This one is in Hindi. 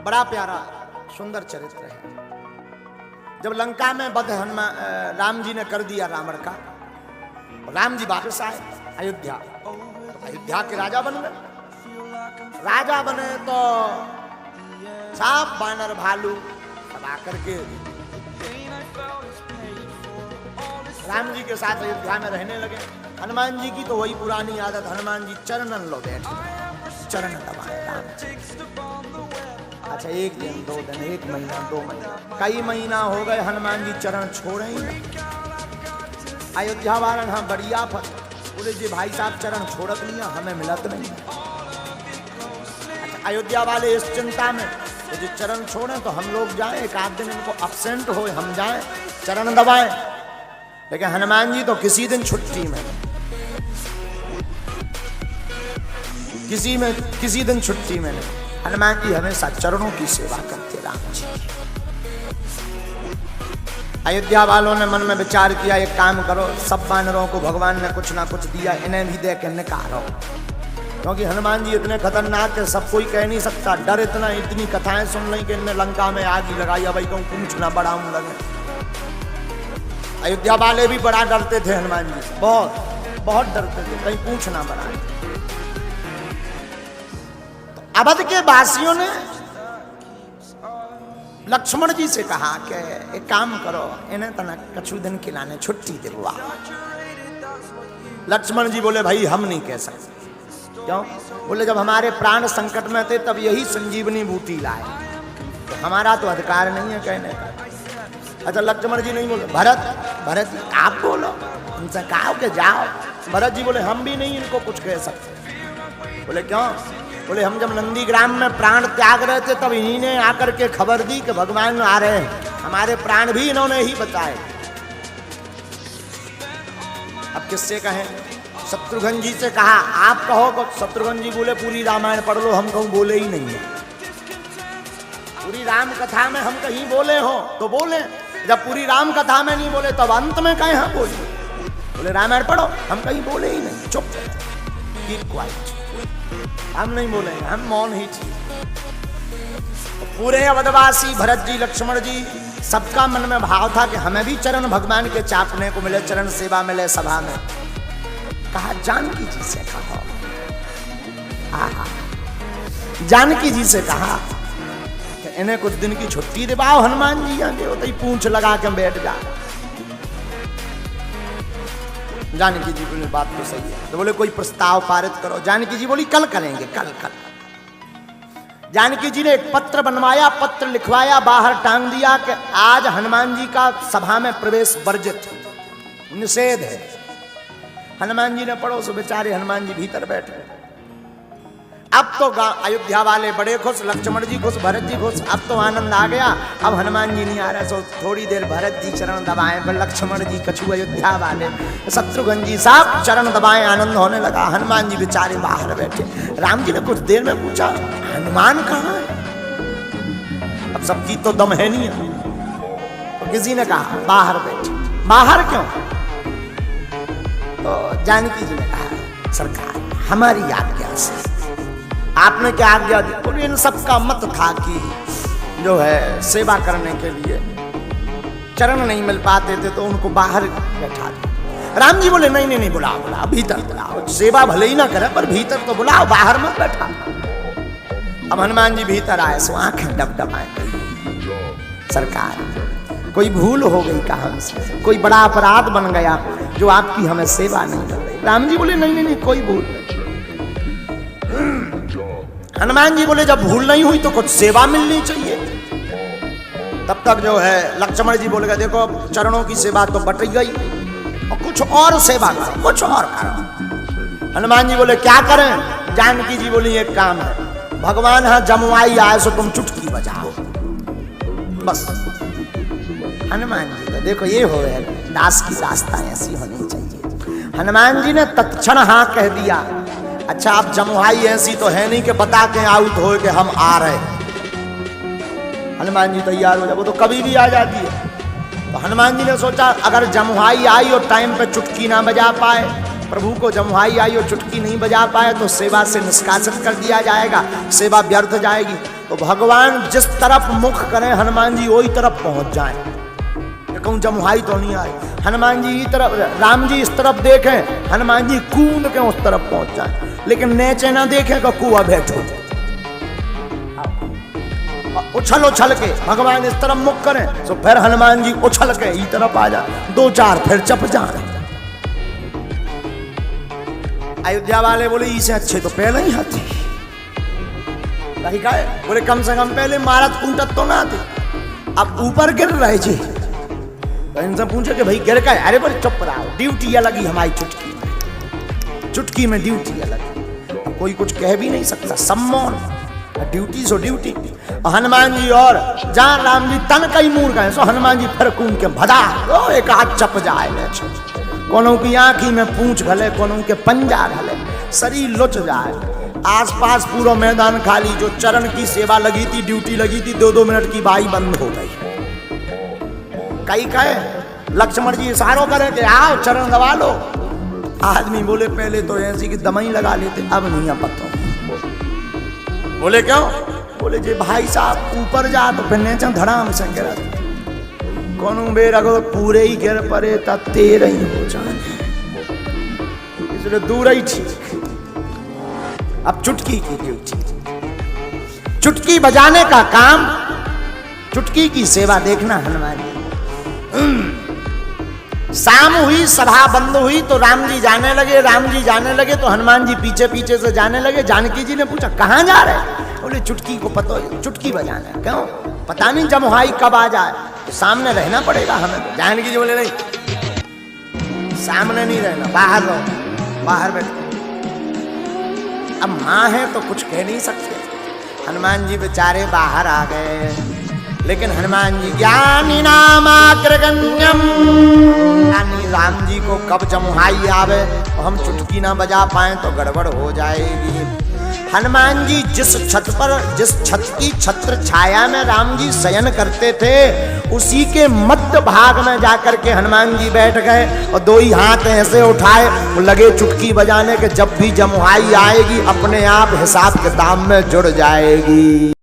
बड़ा प्यारा सुंदर चरित्र है। जब लंका में वध हनुमान राम जी ने कर दिया रावण का, राम जी वापस आए अयोध्या, तो अयोध्या के राजा बन गए। राजा बने तो सांप बानर भालू सब आकर के राम जी के साथ अयोध्या में रहने लगे। हनुमान जी की तो वही पुरानी आदत, हनुमान जी चरणन लो बैठे, चरण दबाए राम जी। अच्छा, एक दिन, 2 दिन, 1 महीना, 2 महीना, कई महीना हो गए, हनुमान जी चरण छोड़े ही नहीं। अयोध्या वालन हाँ बढ़िया फल बोले जी भाई साहब चरण छोड़क लिया, हमें मिलत नहीं। अच्छा, अयोध्या वाले इस चिंता में यदि चरण छोड़े तो हम लोग जाएं, एक आध दिन इनको अपसेंट हो, हम जाएं चरण दबाएं। लेकिन हनुमान जी तो किसी दिन छुट्टी में, किसी दिन छुट्टी में नहीं। हनुमान जी हमेशा चरणों की सेवा करते राम जी। अयोध्या वालों ने मन में विचार किया, एक काम करो, सब वानरों को भगवान ने कुछ ना कुछ दिया, इन्हें भी दे के निकालो, क्योंकि हनुमान जी इतने खतरनाक है, सब कोई कह नहीं सकता। डर इतना, इतनी कथाएं सुन रही कि इनने लंका में आग ही लगाई, अब कहूँ पूछना बड़ा लगे। अयोध्या वाले भी बड़ा डरते थे हनुमान जी से, बहुत डरते थे, कहीं पूछना बड़ा। तो अवध के वासियों ने लक्ष्मण जी से कहा कि एक काम करो, इन्हें तना कछु दिन खिलाने छुट्टी दिलवा। लक्ष्मण जी बोले भाई हम नहीं कह सकते। क्यों? बोले जब हमारे प्राण संकट में थे तब यही संजीवनी बूटी लाए, तो हमारा तो अधिकार नहीं है कहने का। अच्छा, लक्ष्मण जी नहीं बोले, भरत जी आप बोलो, उनसे कहा कि जाओ। भरत जी बोले हम भी नहीं इनको कुछ कह सकते। बोले क्यों? बोले हम जब नंदीग्राम में प्राण त्याग रहे थे तब इन्हीं ने आकर के खबर दी कि भगवान आ रहे हैं, हमारे प्राण भी इन्होंने ही बचाए। अब किससे कहें? शत्रुघ्न जी से कहा आप कहो, तो शत्रुघ्न जी बोले पूरी रामायण पढ़ लो, हम कहूँ बोले ही नहीं है। पूरी राम कथा में हम कहीं बोले हो तो बोले, जब पूरी राम कथा में नहीं बोले तब अंत में कहें हम बोले। बोले रामायण पढ़ो, हम कहीं बोले ही नहीं, चुप कीप क्वाइट, हम नहीं बोलेंगे, हम मौन ही थी। तो पूरे अवधवासी भरत जी, लक्ष्मण जी, सबका मन में भाव था कि हमें भी चरण भगवान के चापने को मिले, चरण सेवा मिले सभा में। कहा जानकी जी से कहा, जानकी जी से कहा कि इन्हें कुछ दिन की छुट्टी दिवाओ, हनुमान जी यहाँ होते ही पूंछ लगा के बैठ जा। जानकी जी बोले बात तो सही है, तो बोले कोई प्रस्ताव पारित करो। जानकी जी बोली कल करेंगे, कल। जानकी जी ने एक पत्र बनवाया, पत्र लिखवाया, बाहर टांग दिया कि आज हनुमान जी का सभा में प्रवेश वर्जित, निषेध है। हनुमान जी ने पढ़ो, सो बेचारे हनुमान जी भीतर बैठे। अब तो अयोध्या वाले बड़े खुश, लक्ष्मण जी खुश, भरत जी खुश, अब तो आनंद आ गया। अब हनुमान जी नहीं आ रहे, सो थोड़ी देर भरत जी चरण दबाए, फिर लक्ष्मण जी, कछु अयोध्या वाले, शत्रुघ्न जी साहब चरण दबाए, आनंद होने लगा। हनुमान जी बेचारे बाहर बैठे। राम जी ने कुछ देर में पूछा हनुमान कहाँ है? अब सबकी तो दम है नहीं है, तो किसी ने कहा बाहर बैठे। बाहर क्यों? तो जानकी जी ने कहा सरकार हमारी आज्ञा से। आपने क्या आज्ञा दी? बोले इन सबका मत था कि जो है सेवा करने के लिए चरण नहीं मिल पाते थे तो उनको बाहर बैठा दो। राम जी बोले नहीं बुलाओ, भीतर बुलाओ, सेवा भले ही ना करे पर भीतर तो बुलाओ, बाहर मत बैठा। अब हनुमान जी भीतर आए, सो आंखें डबडबाए, सरकार कोई भूल हो गई का हमसे, कोई बड़ा अपराध बन गया जो आपकी हमें सेवा नहीं कर रही। राम जी बोले नहीं कोई भूल नहीं। हनुमान जी बोले जब भूल नहीं हुई तो कुछ सेवा मिलनी चाहिए। तब तक जो है लक्ष्मण जी बोलेगा देखो चरणों की सेवा तो बट गई, और कुछ और सेवा करो, कुछ और करो। हनुमान जी बोले क्या करें? जानकी जी बोली एक काम है, भगवान हाँ जमुआई आए सो तुम चुटकी बजाओ बस। हनुमान जी तो देखो ये हो गया, दास की दास्तां ऐसी होनी चाहिए। हनुमान जी ने तत्क्षण हाँ कह दिया। अच्छा आप जमुआई ऐसी तो है नहीं कि बता के आउट हो कि हम आ रहे। हनुमान जी तैयार हो जाए, वो तो कभी भी आ जाती है। तो हनुमान जी ने सोचा अगर जमुआई आई और टाइम पे चुटकी ना बजा पाए प्रभु को जमुहाई आई और चुटकी नहीं बजा पाए तो सेवा से निष्कासित कर दिया जाएगा, सेवा व्यर्थ जाएगी। तो भगवान जिस तरफ मुख करें हनुमान जी वही तरफ पहुंच जाए। कहूँ जमुहाई तो नहीं आए, हनुमान जी इस तरफ, राम जी इस तरफ देखें, हनुमान जी कूद के उस तरफ पहुंच जाए। लेकिन नेचे ना देखें तो कुआ बैठो, उछल उछल के भगवान इस तरफ मुख करें तो फिर हनुमान जी उछल के इस तरफ आ जाए, 2-4 फिर चप जाए। अयोध्या वाले बोले इसे अच्छे तो पहले ही हाथी बोले कम से कम पहले मारत कूटत तो ना थे, अब ऊपर गिर रहे जी। तो इनसे पूछे कि भाई गिर का, अरे बोले चुप रहो, ड्यूटी अलग ही हमारी चुटकी में ड्यूटी अलग, कोई कुछ कह भी नहीं सकता, सम्मान duty so duty. Hanuman ji और जहां राम जी तन कई मूर गए सो हनुमान जी फिर कूद के भदा एक हाथ चप जाए, कोनो की आंखी में पूंछ घले, कोनो के पंजा घले, शरीर लुच जाए। आसपास पूरा मैदान खाली, जो चरण की सेवा लगी थी, ड्यूटी लगी थी, 2-2 मिनट की बाई बंद हो गई। कई कहे लक्ष्मण जी इशारों करे कि आओ चरण दबा लो, आदमी बोले पहले तो ऐसी कि दमाई लगा लेते, अब नहीं आ पता। बोले क्यों? बोले जी भाई साहब ऊपर जा तो फिर नीचे धड़ाम से गिरा, कोनो बेर अगर पूरे ही गिर पड़े तो 13 ही हो जाए, इसलिए दूर ही ठीक। अब चुटकी की ड्यूटी, चुटकी बजाने का काम, चुटकी की सेवा देखना हनुमान जी। शाम हुई, सभा बंद हुई तो राम जी जाने लगे तो हनुमान जी पीछे पीछे से जाने लगे। जानकी जी ने पूछा कहाँ जा रहे? बोले चुटकी को पता, चुटकी बजाना। क्यों? पता नहीं जमुहाई कब आ जाए, सामने रहना पड़ेगा हमें। जानकी जी बोले नहीं, सामने नहीं रहना, बाहर रहो, बाहर बैठो। अब माँ है तो कुछ कह नहीं सकते। हनुमान जी बेचारे बाहर आ गए, लेकिन हनुमान जी ज्ञानी नामाग्रगण्यम, यानी राम जी को कब जमुहाई आवे तो हम चुटकी ना बजा पाए तो गड़बड़ हो जाएगी। हनुमान जी जिस छत की छत्र छाया में राम जी शयन करते थे, उसी के मध्य भाग में जाकर के हनुमान जी बैठ गए और 2 ही हाथ ऐसे उठाए, लगे चुटकी बजाने के। जब भी जमुहाई आएगी अपने आप हिसाब किताब में जुड़ जाएगी।